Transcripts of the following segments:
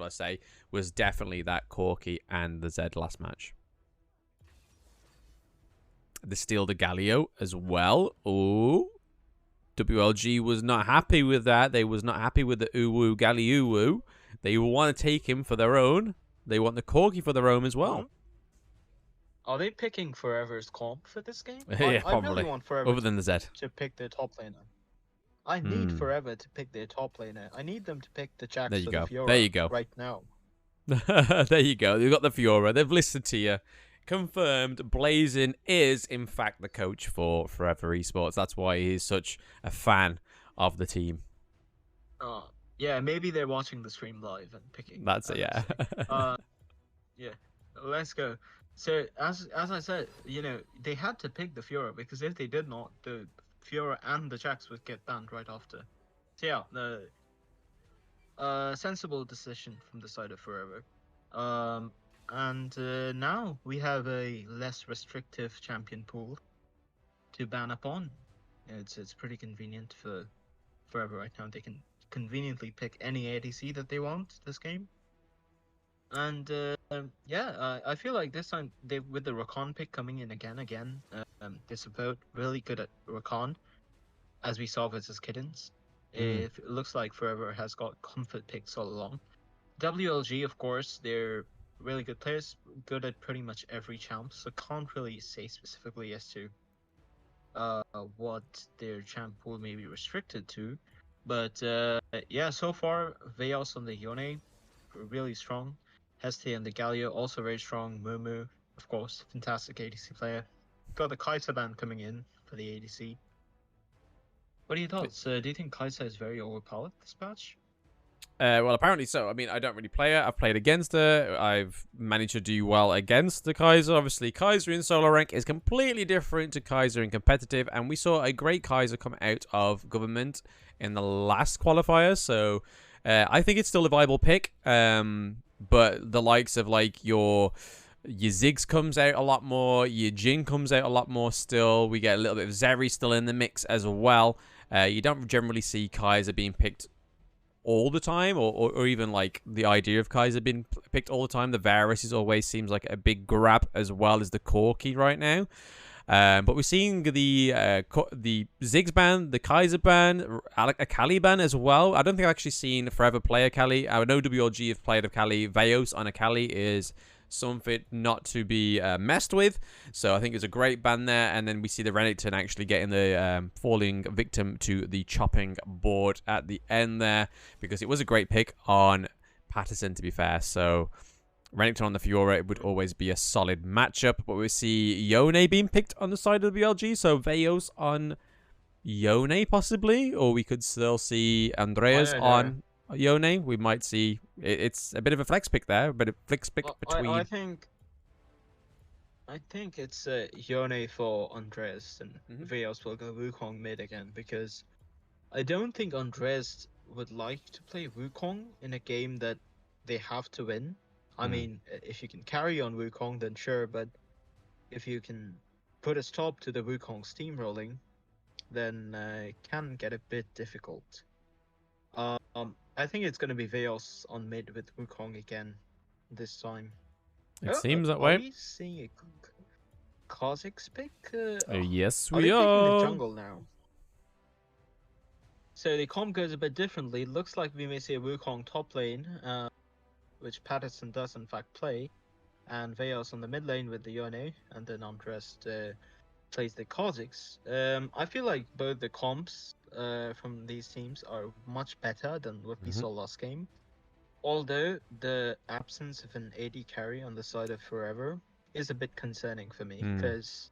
I say, was definitely that Corki and the Zed last match. They steal the Galio as well. Oh, WLG was not happy with that. They was not happy with the Uwu Galliuwu. They want to take him for their own. They want the Corki for their own as well. Are they picking Forever's comp for this game? Yeah, I probably. really want Forever Other than the Zed. to pick their top laner. I need Forever to pick their top laner. I need them to pick the Jax There you or go. the Fiora There you go. right now. There you go. You've got the Fiora. They've listened to you. Confirmed, Blazing is, in fact, the coach for Forever Esports. That's why he's such a fan of the team. Yeah, maybe they're watching the stream live and picking. That's it, yeah. Yeah, let's go. So, as I said, you know, they had to pick the Fiora, because if they did not, the Fiora and the Jax would get banned right after. So yeah, the sensible decision from the side of Forever. And now we have a less restrictive champion pool to ban upon. It's pretty convenient for Forever right now. They can conveniently pick any ADC that they want this game. And yeah, I feel like this time with the Rakan pick coming in again, they support really good at Rakan, as we saw versus Kittens. It looks like Forever has got comfort picks all along. WLG, of course, they're really good players, good at pretty much every champ, so can't really say specifically as to what their champ pool may be restricted to. But yeah, so far, Veos on the Yone, really strong. Heste and the Galio, also very strong. Mumu, of course, fantastic ADC player. Got the Kai'Sa ban coming in for the ADC. What are your thoughts? Do you think Kai'Sa is very overpowered this patch? Well, apparently so. I mean, I don't really play her. I've played against her. I've managed to do well against the Kai'Sa. Obviously, Kai'Sa in solo rank is completely different to Kai'Sa in competitive, and we saw a great Kai'Sa come out of government in the last qualifier. So I think it's still a viable pick. But the likes of like your Ziggs comes out a lot more. Your Jin comes out a lot more still. We get a little bit of Zeri still in the mix as well. You don't generally see Kai'Sa being picked all the time, or even like the idea of Kai'Sa being picked all the time. The Varus always seems like a big grab, as well as the Corki right now. But we're seeing the Ziggs ban, the Kai'Sa ban, Akali ban as well. I don't think I've actually seen Forever play Akali. I know WLG have played Akali. Veos on Akali is something not to be messed with. So I think it's a great ban there. And then we see the Renekton actually getting the falling victim to the chopping board at the end there, because it was a great pick on Patterson, to be fair. So Renekton on the Fiora, it would always be a solid matchup. But we see Yone being picked on the side of the BLG. So Veos on Yone possibly. Or we could still see Andreas on Yone. We might see... It's a bit of a flex pick there. But a flex pick between... I think it's Yone for Andreas, and Veos will go Wukong mid again. Because I don't think Andreas would like to play Wukong in a game that they have to win. I mean, if you can carry on Wukong, then sure, but if you can put a stop to the Wukong steamrolling, then it can get a bit difficult. I think it's going to be Veos on mid with Wukong again this time. It seems that way. Are we seeing a Kha'Zix pick? Yes, are we they picking are. the jungle now? So the comp goes a bit differently. Looks like we may see a Wukong top lane, which Patterson does in fact play, and Veos on the mid lane with the Yone, and then Andres plays the Kha'Zix. I feel like both the comps from these teams are much better than what we saw last game. Although the absence of an AD carry on the side of Forever is a bit concerning for me, because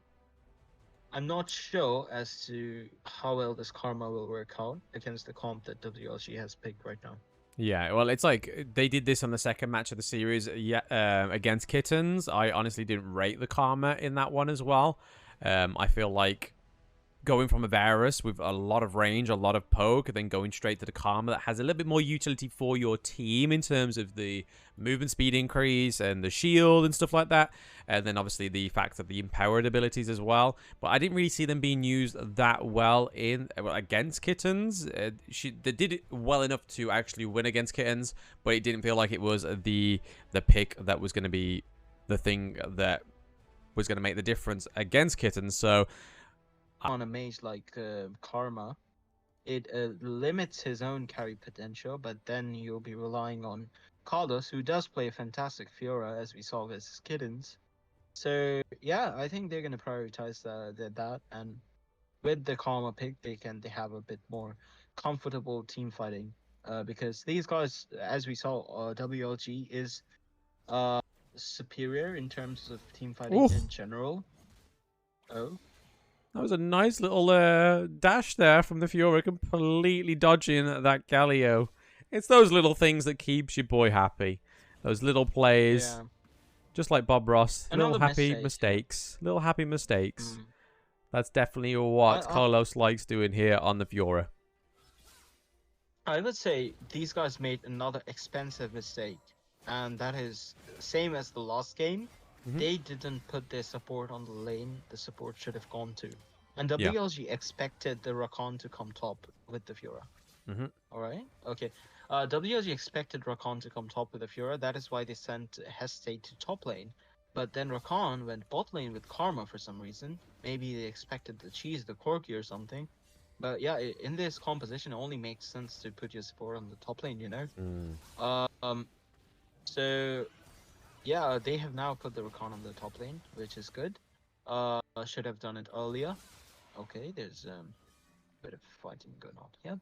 I'm not sure as to how well this Karma will work out against the comp that WLG has picked right now. Yeah, well, it's like they did this on the second match of the series against Kittens. I honestly didn't rate the Karma in that one as well. I feel like going from a Varus with a lot of range, a lot of poke, and then going straight to the Karma that has a little bit more utility for your team in terms of the movement speed increase and the shield and stuff like that. And then obviously the fact of the empowered abilities as well. But I didn't really see them being used that well against Kittens. They did it well enough to actually win against Kittens, but it didn't feel like it was the pick that was going to be the thing that was going to make the difference against Kittens. So on a mage like Karma, it limits his own carry potential, but then you'll be relying on Carlos, who does play a fantastic Fiora, as we saw versus Kittens. So yeah, I think they're gonna prioritize that, and with the Karma pick, they have a bit more comfortable team fighting, because these guys, as we saw, WLG is superior in terms of team fighting in general. Oh. That was a nice little dash there from the Fiora, completely dodging that Galio. It's those little things that keeps your boy happy. Those little plays. Yeah. Just like Bob Ross. Another little happy mistake, mistakes. yeah. Little happy mistakes. That's definitely what Carlos likes doing here on the Fiora. I would say these guys made another expensive mistake. And that is same as the last game. They didn't put their support on the lane the support should have gone to. And WLG expected the Rakan to come top with the Fiora. Alright? Okay. WLG expected Rakan to come top with the Fiora. That is why they sent Hesitate to top lane. But then Rakan went bot lane with Karma for some reason. Maybe they expected the cheese, the Corki or something. But yeah, in this composition, it only makes sense to put your support on the top lane, you know? So... yeah, they have now put the Rakan on the top lane, which is good. Should have done it earlier. Okay, there's a bit of fighting going on. Yeah.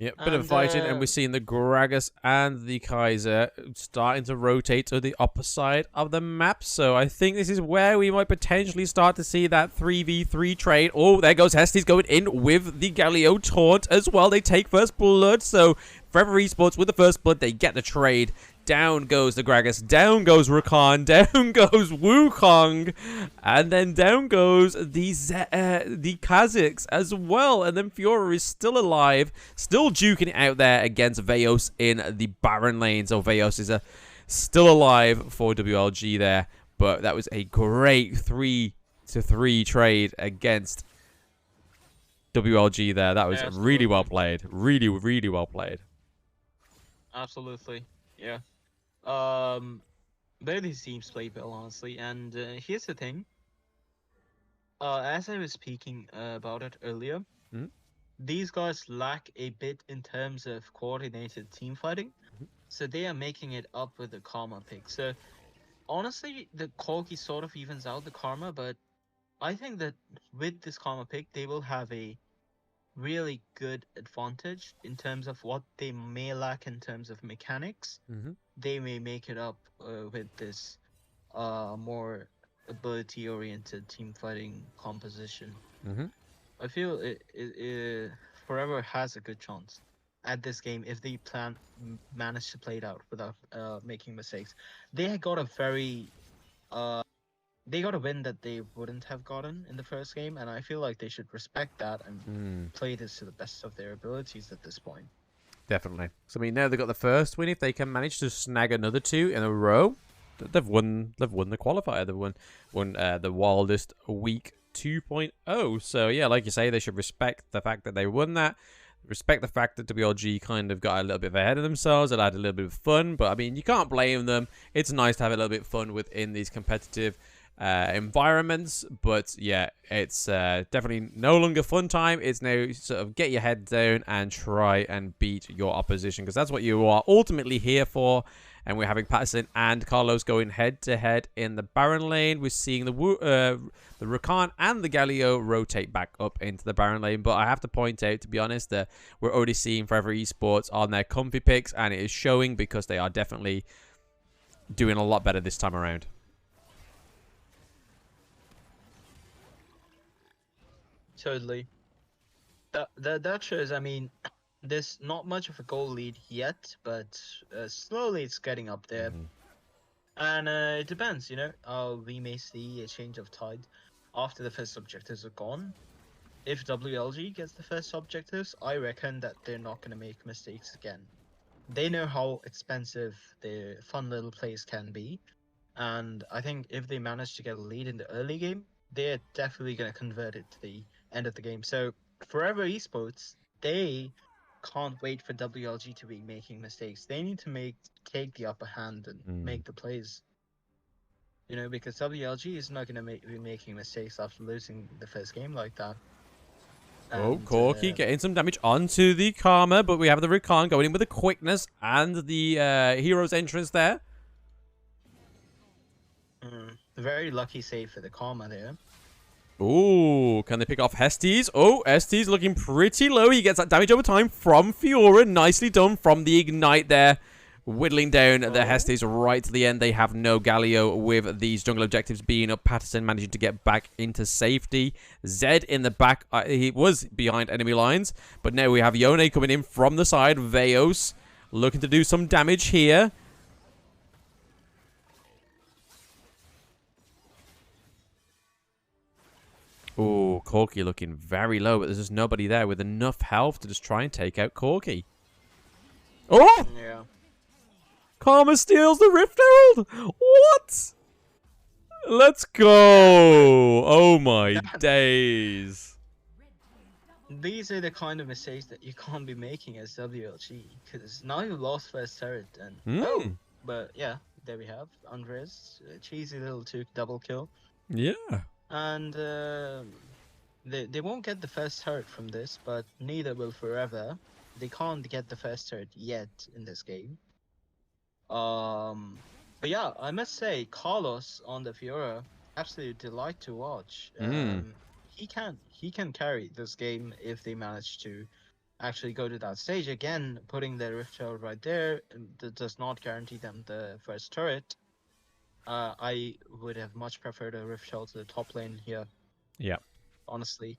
Yeah, bit of fighting, and we're seeing the Gragas and the Kaiser starting to rotate to the upper side of the map. So I think this is where we might potentially start to see that 3v3 trade. Oh, there goes Hesty's going in with the Galio taunt as well. They take first blood, so Forever Esports with the first blood, they get the trade. Down goes the Gragas, down goes Rakan, down goes Wukong, and then down goes the Kazakhs as well. And then Fiora is still alive, still duking it out there against Veos in the Baron lane. So Veos is still alive for WLG there, but that was a great 3-3 trade against WLG there. That was really well played. Really, really well played. Absolutely, yeah. Both these teams play well, honestly, and here's the thing. As I was speaking about it earlier, these guys lack a bit in terms of coordinated team fighting, so they are making it up with the Karma pick. So, honestly, the Corki sort of evens out the Karma, but I think that with this Karma pick, they will have a really good advantage in terms of what they may lack in terms of mechanics. They may make it up with this more ability-oriented team fighting composition. I feel it Forever has a good chance at this game if they manage to play it out without making mistakes. They got a very they got a win that they wouldn't have gotten in the first game, and I feel like they should respect that and play this to the best of their abilities at this point. Definitely. So I mean, now they've got the first win. If they can manage to snag another 2 in a row, they've won the qualifier. They've won the Wildest week 2.0. So yeah, like you say, they should respect the fact that they won that. Respect the fact that WLG kind of got a little bit ahead of themselves. It had a little bit of fun, but I mean, you can't blame them. It's nice to have a little bit of fun within these competitive environments, but yeah, it's definitely no longer fun time. It's now sort of get your head down and try and beat your opposition, because that's what you are ultimately here for. And we're having Patterson and Carlos going head to head in the Baron lane. We're seeing the Rakan and the Galio rotate back up into the Baron lane, but I have to point out, to be honest, that we're already seeing Forever Esports on their comfy picks, and it is showing, because they are definitely doing a lot better this time around. Totally. That shows, I mean, there's not much of a goal lead yet, but slowly it's getting up there. And it depends, you know. We may see a change of tide after the first objectives are gone. if WLG gets the first objectives, I reckon that they're not going to make mistakes again. They know how expensive the fun little plays can be, and I think if they manage to get a lead in the early game, they're definitely going to convert it to the end of the game. So Forever Esports, they can't wait for WLG to be making mistakes. They need to take the upper hand and make the plays. You know, because WLG is not going to be making mistakes after losing the first game like that. Oh, Corki getting some damage onto the Karma, but we have the Rakan going in with the quickness and the hero's entrance there. Very lucky save for the Karma there. Ooh, can they pick off Hestes? Oh, Hestes looking pretty low. He gets that damage over time from Fiora. Nicely done from the Ignite there. Whittling down the Hestes right to the end. They have no Galio with these jungle objectives being up. Patterson managing to get back into safety. Zed in the back. He was behind enemy lines. But now we have Yone coming in from the side. Veos looking to do some damage here. Oh, Corki looking very low, but there's just nobody there with enough health to just try and take out Corki. Oh! Yeah. Karma steals the Rift Herald! What? Let's go! Oh my days. These are the kind of mistakes that you can't be making as WLG, because now you've lost first turret, and but yeah, there we have Andres, cheesy little double kill. Yeah. And they won't get the first turret from this, but neither will Forever. They can't get the first turret yet in this game. But yeah, I must say, Carlos on the Fiora, absolute delight to watch. He can carry this game if they manage to actually go to that stage. Again, putting the Rift Herald right there does not guarantee them the first turret. I would have much preferred a Rift Herald to the top lane here. Yeah. Honestly.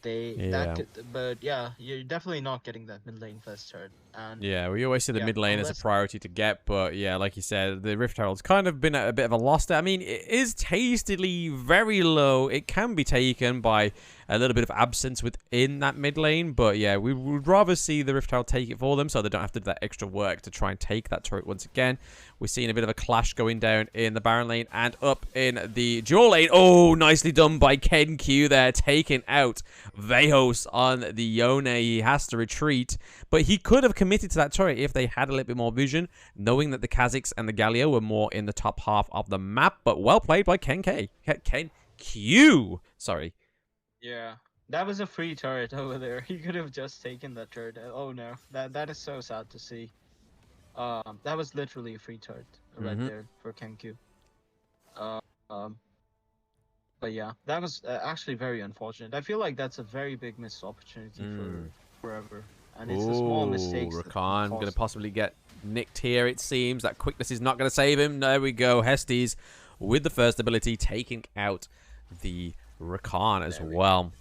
But yeah, you're definitely not getting that mid lane first turret. And yeah, we always see the mid lane as a priority to get, but yeah, like you said, the Rift Herald's kind of been at a bit of a loss there. I mean, it is tastily very low. It can be taken by a little bit of absence within that mid lane, but yeah, we would rather see the Rift Herald take it for them so they don't have to do that extra work to try and take that turret once again. We're seeing a bit of a clash going down in the Baron lane and up in the dual lane. Oh, nicely done by Ken Q there, taking out Vejos on the Yone. He has to retreat, but he could have committed to that turret if they had a little bit more vision, knowing that the Kazakhs and the Galio were more in the top half of the map, but well played by Ken Q. Sorry. Yeah, that was a free turret over there. He could have just taken that turret. Oh no, that is so sad to see. That was literally a free turret right there for Kenku. But yeah, that was actually very unfortunate. I feel like that's a very big missed opportunity for Forever. And it's a small mistake. Rakan going to possibly get nicked here, it seems. That quickness is not going to save him. There we go. Hestes with the first ability, taking out the Rakan as well.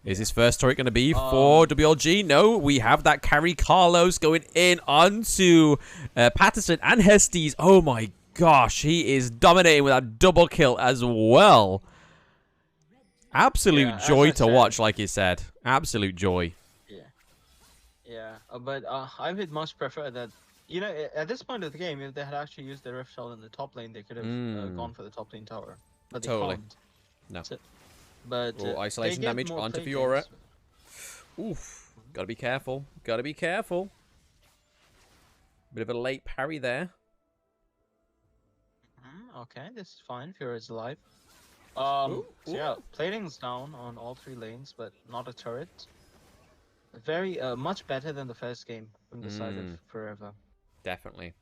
Is his first turret going to be for WLG? No, we have that carry. Carlos going in onto Patterson and Hestes. Oh my gosh, he is dominating with that double kill as well. Absolute joy to watch, like you said. Absolute joy. Yeah, but I would much prefer that, you know, at this point of the game, if they had actually used the Rift Shell in the top lane, they could have gone for the top lane tower. But they can't. No. So, but isolation damage onto Fiora. Oof. Gotta be careful. Gotta be careful. Bit of a late parry there. Okay, this is fine. Fiora's alive. So yeah, plating's down on all three lanes, but not a turret. Very much better than the first game from the side of Forever. Definitely.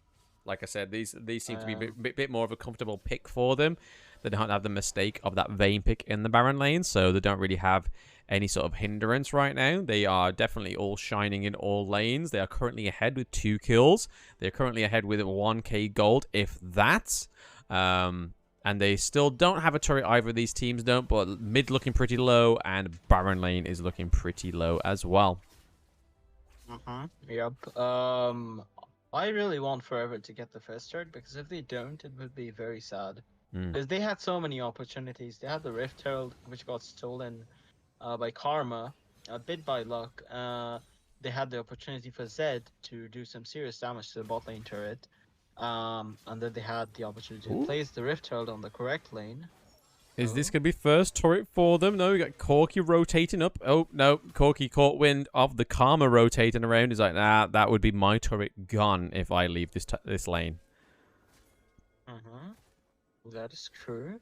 Like I said, these seem to be a bit more of a comfortable pick for them. They don't have the mistake of that Vayne pick in the Baron lane, so they don't really have any sort of hindrance right now. They are definitely all shining in all lanes. They are currently ahead with 2 kills. They're currently ahead with 1k gold, if that. And they still don't have a turret, either of these teams don't, but mid looking pretty low, and Baron lane is looking pretty low as well. Yep. I really want Forever to get the first turret, because if they don't, it would be very sad. Because they had so many opportunities. They had the Rift Herald, which got stolen. by Karma, a bit by luck. They had the opportunity for Zed to do some serious damage to the bot lane turret. And then they had the opportunity to place the Rift Herald on the correct lane. Is this going to be first turret for them? No, we got Corki rotating up. Oh, no. Corki caught wind of the Karma rotating around. He's like, nah, that would be my turret gone if I leave this lane. That is true.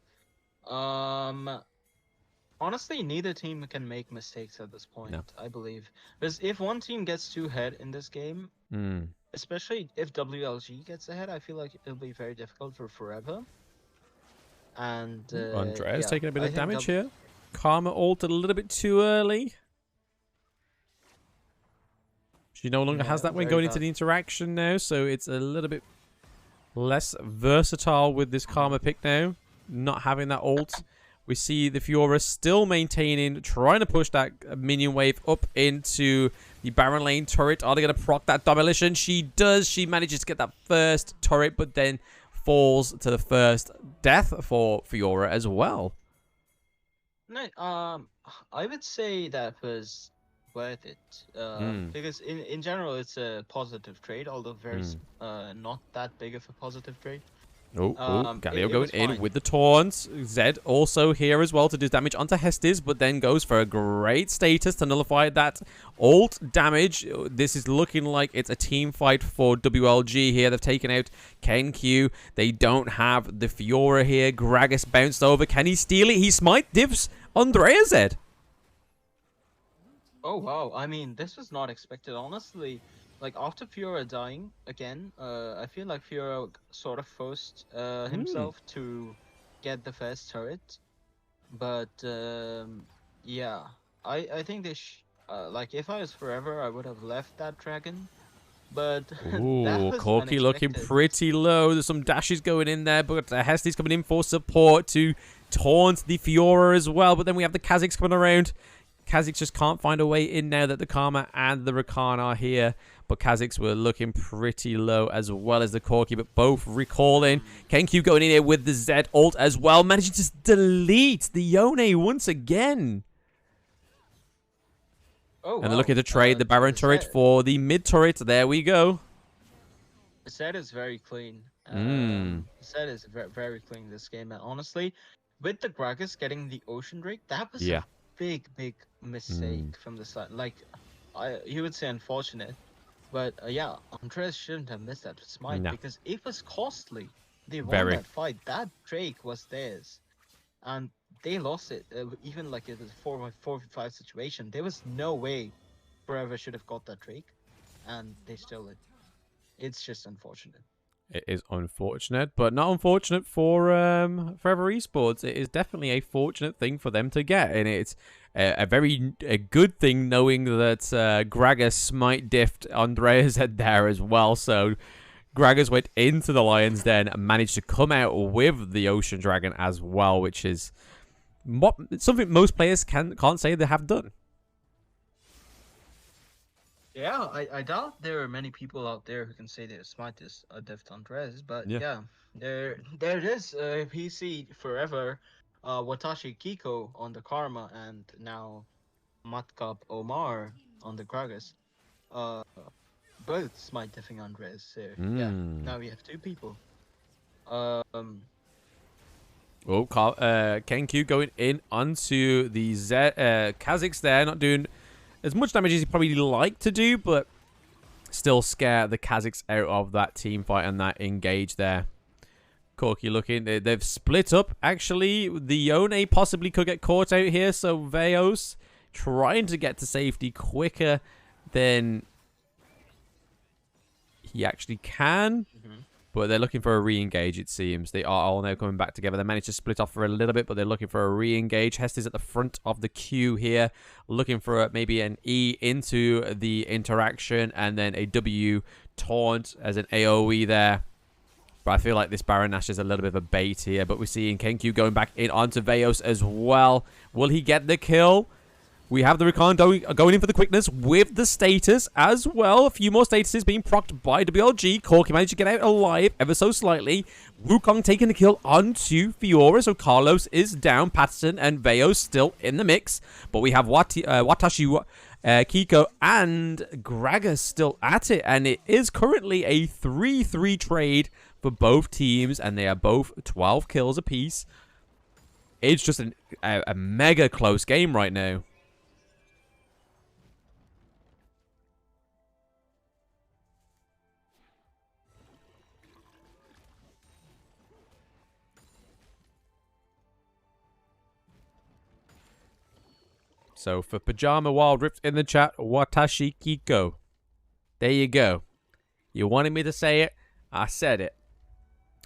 Honestly, neither team can make mistakes at this point, No. I believe. Because if one team gets too ahead in this game, especially if WLG gets ahead, I feel like it'll be very difficult for Forever. And Andreas yeah, taking a bit I of think damage here. Karma ult a little bit too early. She no longer has that one going into the interaction now, so it's a little bit less versatile with this Karma pick now. Not having that ult. We see the Fiora still maintaining, trying to push that minion wave up into the Baron lane turret. Are they going to proc that demolition? She does. She manages to get that first turret, but then falls to the first death for Fiora as well. No, I would say that was worth it. Because in general, it's a positive trade, although very not that big of a positive trade. Galio going in with the taunts. Zed also here as well to do damage onto Hestes, but then goes for a great status to nullify that ult damage. This is looking like it's a team fight for WLG here. They've taken out KenQ. They don't have the Fiora here. Gragas bounced over. Can he steal it? He smite diffs Andrea Zed. Oh, wow. I mean, this was not expected, honestly. Like, after Fiora dying again, I feel like Fiora sort of forced himself to get the first turret. But, yeah. I think they like, if I was Forever, I would have left that dragon. But Ooh, Corki looking pretty low. There's some dashes going in there, but Hestes coming in for support to taunt the Fiora as well. But then we have the Kha'Zix coming around. Kha'Zix just can't find a way in now that the Karma and the Rakan are here. But Kha'Zix were looking pretty low as well as the Corki, but both recalling. KenQ going in here with the Zed ult as well. Managing to delete the Yone once again. Oh, and they're looking to trade the Baron turret for the mid turret. There we go. Zed is very clean. Zed is very clean this game. And honestly, with the Gragas getting the Ocean Drake, that was a big mistake from the side. Like, you would say unfortunate. But yeah, Andres shouldn't have missed that smite because it was costly. They won that fight. That Drake was theirs, and they lost it. Even like it was a 4v5 situation, there was no way Forever should have got that Drake, and they still did. It's just unfortunate. It is unfortunate, but not unfortunate for Forever Esports. It is definitely a fortunate thing for them to get, and it's a good thing knowing that Gragas smite diffed Andreas had there as well. So Gragas went into the Lion's Den and managed to come out with the Ocean Dragon as well, which is something most players can't say they have done. Yeah, I doubt there are many people out there who can say their smite is a deft Andres, but yeah, there it is. PC Forever, Watashi Kiko on the Karma, and now Matkap Omar on the Gragas. Both smite diffing Andres. So yeah, now we have two people. KenQ going in onto the Kha'Zix there, not doing as much damage as he probably like to do, but still scare the Kha'Zix out of that team fight and that engage there. Corki looking, they've split up. Actually, the Yone possibly could get caught out here, so Veos trying to get to safety quicker than he actually can. But they're looking for a re-engage, it seems. They are all now coming back together. They managed to split off for a little bit, but they're looking for a re-engage. Hestes at the front of the queue here, looking for maybe an E into the interaction, and then a W taunt as an AoE there. But I feel like this Baron Nash is a little bit of a bait here. But we're seeing KenQ going back in onto Veos as well. Will he get the kill? We have the Rakan going in for the quickness with the status as well. A few more statuses being procced by WLG. Corki managed to get out alive ever so slightly. Wukong taking the kill onto Fiora. So Carlos is down. Patterson and Veo still in the mix. But we have Watashi, Kiko, and Gragas still at it. And it is currently a 3-3 trade for both teams. And they are both 12 kills apiece. It's just a mega close game right now. So for Pajama Wild Rift in the chat, Watashi Kiko. There you go. You wanted me to say it, I said it.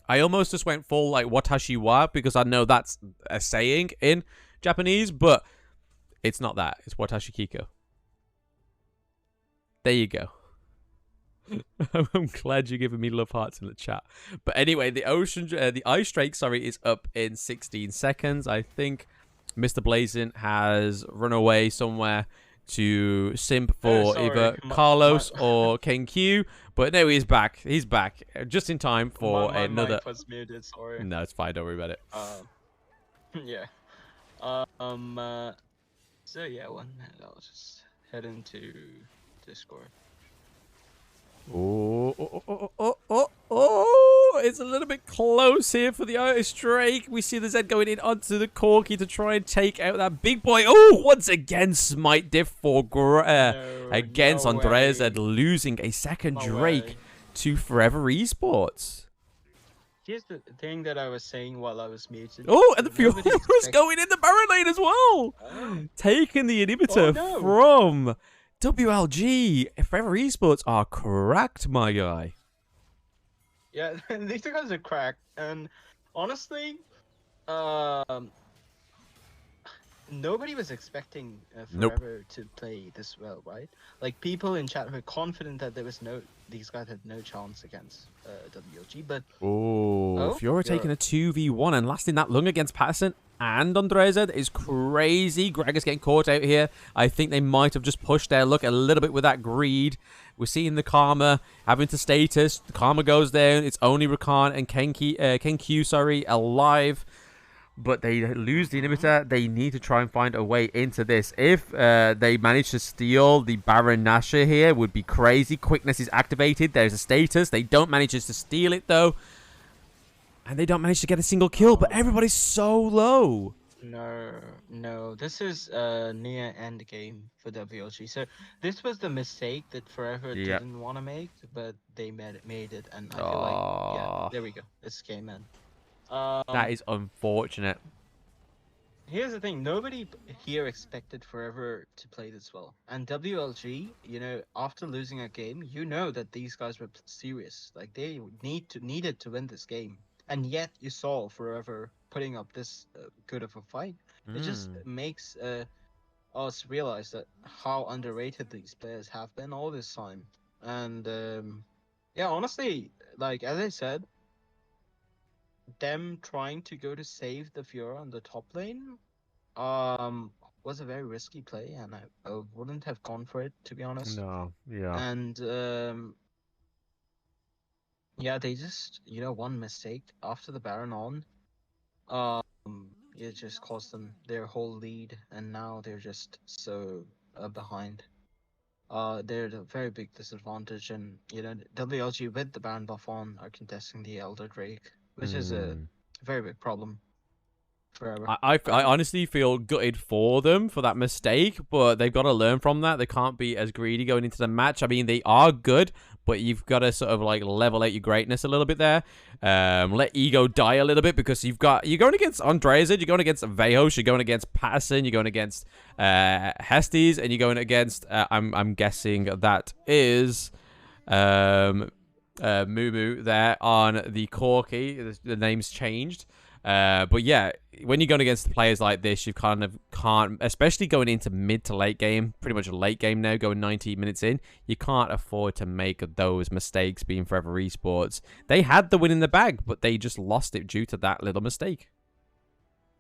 I almost just went full like Watashi wa because I know that's a saying in Japanese, but it's not that. It's Watashi Kiko. There you go. I'm glad you're giving me love hearts in the chat. But anyway, the Ice Drake, sorry, is up in 16 seconds. I think Mr. Blazin has run away somewhere to simp for either Carlos or Ken Q. But no, he's back. He's back just in time for another. Mic was muted, sorry. No, it's fine. Don't worry about it. Yeah. So yeah, I'll just head into Discord. Oh, it's a little bit close here for the Ice Drake. We see the Zed going in onto the Corki to try and take out that big boy. Oh, once again, Smite diff for against Andrea Zed, losing a second Drake to Forever Esports. Here's the thing that I was saying while I was muted. Oh, and the Fiora's going in the Baron lane as well. Taking the inhibitor from WLG. Forever Esports are cracked, my guy. Yeah, these guys are cracked, and honestly, nobody was expecting Forever to play this well, right? Like, people in chat were confident that these guys had no chance against WLG, but Fiora taking a 2v1 and lasting that long against Patterson and Andreza is crazy. Greg is getting caught out here. I think they might have just pushed their luck a little bit with that greed. We're seeing the Karma having to status. The Karma goes down. It's only Rakan and Ken Q, alive. But they lose the inhibitor. They need to try and find a way into this. If they manage to steal the Baron Nashor here, would be crazy. Quickness is activated. There's a status. They don't manage to steal it, though. And they don't manage to get a single kill, but everybody's so low. No. This is near end game for WLG. So this was the mistake that Forever didn't want to make, but they made it. And I feel like, yeah, there we go. It's game end. That is unfortunate. Here's the thing. Nobody here expected Forever to play this well. And WLG, after losing a game, that these guys were serious. Like, they needed to win this game. And yet you saw Forever putting up this good of a fight. It just makes us realize that how underrated these players have been all this time. And yeah, honestly, like as I said, them trying to go to save the Fiora on the top lane was a very risky play, and I wouldn't have gone for it, to be honest. No, yeah. And yeah, they just, one mistake after the Baron on, it just cost them their whole lead, and now they're just so behind. They're at a very big disadvantage, and WLG with the Baron buff on are contesting the Elder Drake, which is a very big problem. Forever. I honestly feel gutted for them for that mistake, but they've got to learn from that. They can't be as greedy going into the match. I mean, they are good, but you've got to sort of like level out your greatness a little bit there. Let ego die a little bit, because you're going against Andreza, you're going against Vejos, you're going against Patterson, you're going against Hestes, and you're going against I'm guessing that is Mumu there on the Corki. The name's changed. But yeah, when you're going against players like this, you kind of can't, especially going into mid to late game, pretty much a late game now, going 90 minutes in, you can't afford to make those mistakes being Forever Esports. They had the win in the bag, but they just lost it due to that little mistake.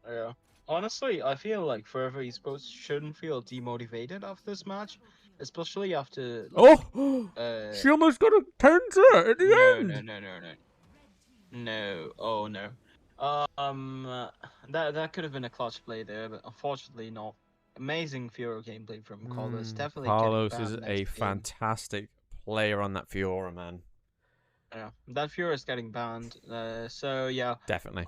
Yeah. honestly, I feel like Forever Esports shouldn't feel demotivated after this match, especially after like Oh, she almost got a tensor at the no end. no no no no no oh no that could have been a clutch play there, but unfortunately not. Amazing Fiora gameplay from Carlos. Definitely getting Carlos is banned a next game. fantastic player on that Fiora, man. Yeah, that Fiora is getting banned. So yeah. Definitely.